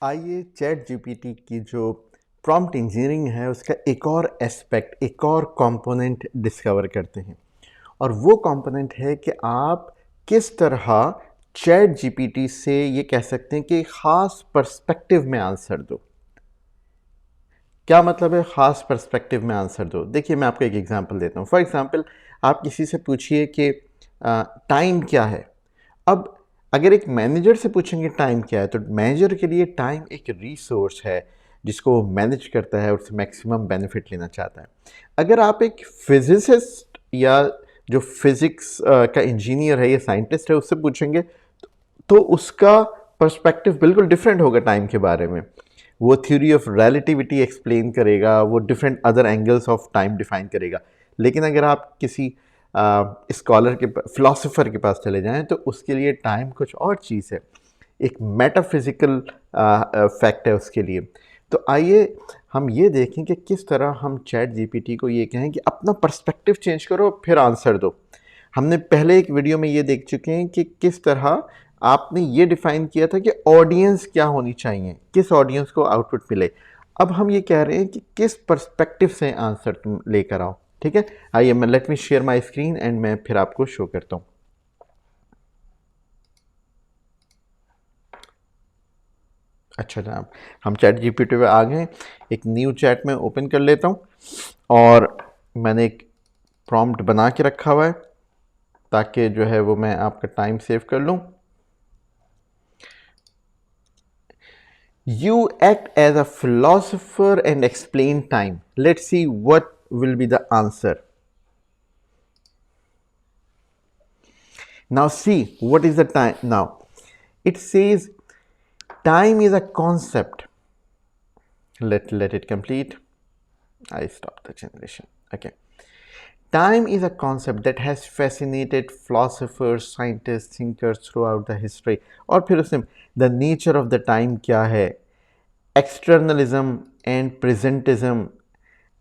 आइए chat GPT की जो प्रॉम्प्ट इंजीनियरिंग है उसका एक और एस्पेक्ट, एक और कंपोनेंट डिस्कवर करते हैं। और वो कंपोनेंट है कि आप किस तरह चैट जीपीटी से ये कह सकते हैं कि ख़ास पर्सपेक्टिव में आंसर दो। क्या मतलब है ख़ास पर्सपेक्टिव में आंसर दो? देखिए, मैं आपको एक एग्जांपल देता हूँ। फॉर एग्जांपल, आप किसी से पूछिए कि टाइम क्या है। अब अगर एक मैनेजर से पूछेंगे टाइम क्या है, तो मैनेजर के लिए टाइम एक रिसोर्स है जिसको वो मैनेज करता है और उससे मैक्सिमम बेनिफिट लेना चाहता है। अगर आप एक फिजिसिस्ट या जो फिजिक्स का इंजीनियर है या साइंटिस्ट है उससे पूछेंगे तो उसका पर्सपेक्टिव बिल्कुल डिफरेंट होगा टाइम के बारे में। वो थ्योरी ऑफ रिलेटिविटी एक्सप्लेन करेगा, वो different other angles of time define करेगा। लेकिन अगर आप किसी स्कॉलर के फिलोसोफर के पास चले जाएं तो उसके लिए टाइम कुछ और चीज़ है, एक मेटाफिजिकल फैक्ट है उसके लिए। तो आइए हम ये देखें कि किस तरह हम चैट जीपीटी को ये कहें कि अपना पर्सपेक्टिव चेंज करो फिर आंसर दो। हमने पहले एक वीडियो में ये देख चुके हैं कि किस तरह आपने ये डिफाइन किया था कि ऑडियंस क्या होनी चाहिए, किस ऑडियंस को आउटपुट मिले। अब हम ये कह रहे हैं कि किस पर्सपेक्टिव से आंसर तुम लेकर आओ। ठीक है, आइए मैं let me share my screen and मैं फिर आपको शो करता हूँ। अच्छा जनाब, हम चैट जीपीटी पे आ गए। एक न्यू चैट में ओपन कर लेता हूँ और मैंने एक प्रॉम्प्ट बना के रखा हुआ है ताकि जो है वो मैं आपका टाइम सेव कर लूँ। You act as a philosopher and explain time. Let's see what will be the answer. Now see what is the time now. It says time is a concept. Let it complete. I stop the generation. Okay. Time is a concept that has fascinated philosophers, scientists, thinkers throughout the history. और फिर उसमें the nature of the time क्या है, externalism and presentism,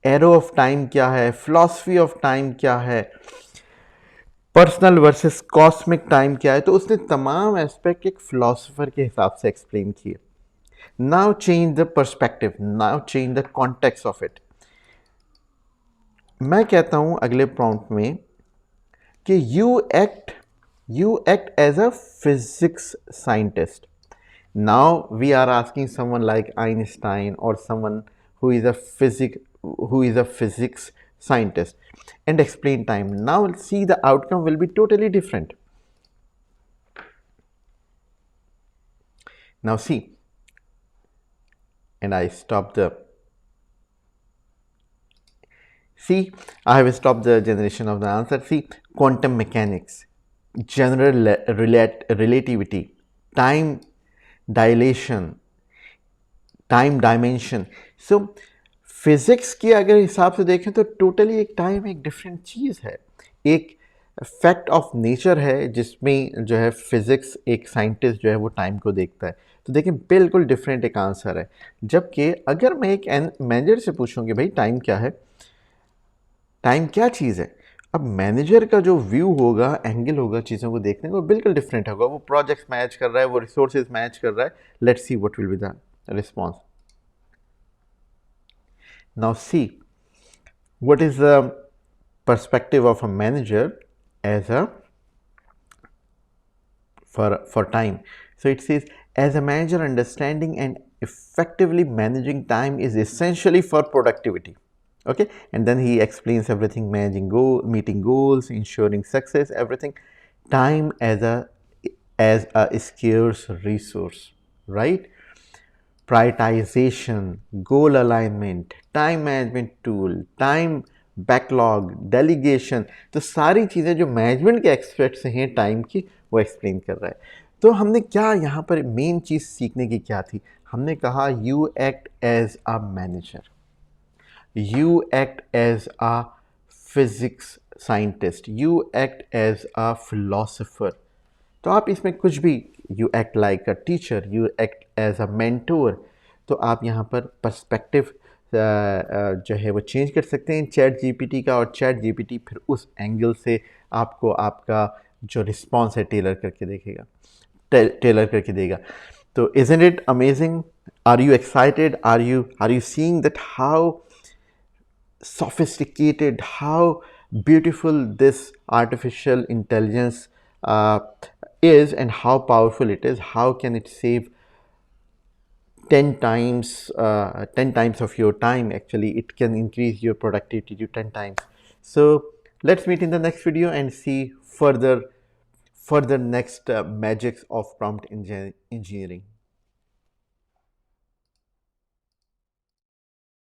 arrow of time क्या है, philosophy of time क्या है, personal versus cosmic time क्या है। तो उसने तमाम एस्पेक्ट एक फिलोसोफर के हिसाब से एक्सप्लेन किए। Now change the perspective, now change the context of it. मैं कहता हूं अगले प्रॉम्प्ट में कि you act as a physics scientist. Now we are asking someone like Einstein or someone who is a physics scientist and explain time. Now see the outcome will be totally different. Now see, and I stop the see I have stopped the generation of the answer. See, quantum mechanics, general relativity, time dilation, time dimension. So physics की अगर हिसाब से देखें तो totally एक time एक different चीज़ है, एक फैक्ट ऑफ नेचर है जिसमें जो है फिज़िक्स एक साइंटिस्ट जो है वो टाइम को देखता है। तो देखिए बिल्कुल डिफरेंट एक आंसर है। जबकि अगर मैं एक मैनेजर से पूछूं कि भाई टाइम क्या है, टाइम क्या चीज़ है, अब मैनेजर का जो व्यू होगा, एंगल होगा चीज़ों को देखने का, वो बिल्कुल डिफरेंट होगा। वो प्रोजेक्ट्स मैच कर रहा है, वो रिसोर्सेज मैच कर रहा है। Let's see what will be the response. Now see what is the perspective of a manager as a for time. So it says, as a manager, understanding and effectively managing time is essentially for productivity. Okay, and then he explains everything: meeting goals, ensuring success, everything. Time as a scarce resource, right? Prioritization, goal alignment, time management tool, time backlog, delegation. तो सारी चीज़ें जो management के expert से हैं time की, वो explain कर रहा है। तो हमने क्या यहाँ पर मेन चीज़ सीखने की क्या थी? हमने कहा you act as a manager, you act as a physics scientist, you act as a philosopher. तो आप इसमें कुछ भी, you act like a teacher, you act as a mentor. तो आप यहाँ पर पर्सपेक्टिव जो है वो चेंज कर सकते हैं चैट जीपीटी का, और चैट जीपीटी फिर उस एंगल से आपको आपका जो रिस्पॉन्स है टेलर करके देगा। तो isn't it amazing? Are you excited? Are you seeing that how sophisticated, how beautiful this artificial intelligence uh, is, and how powerful it is? How can it save 10 times of your time? Actually, it can increase your productivity to 10 times. So let's meet in the next video and see further next magics of prompt engineering.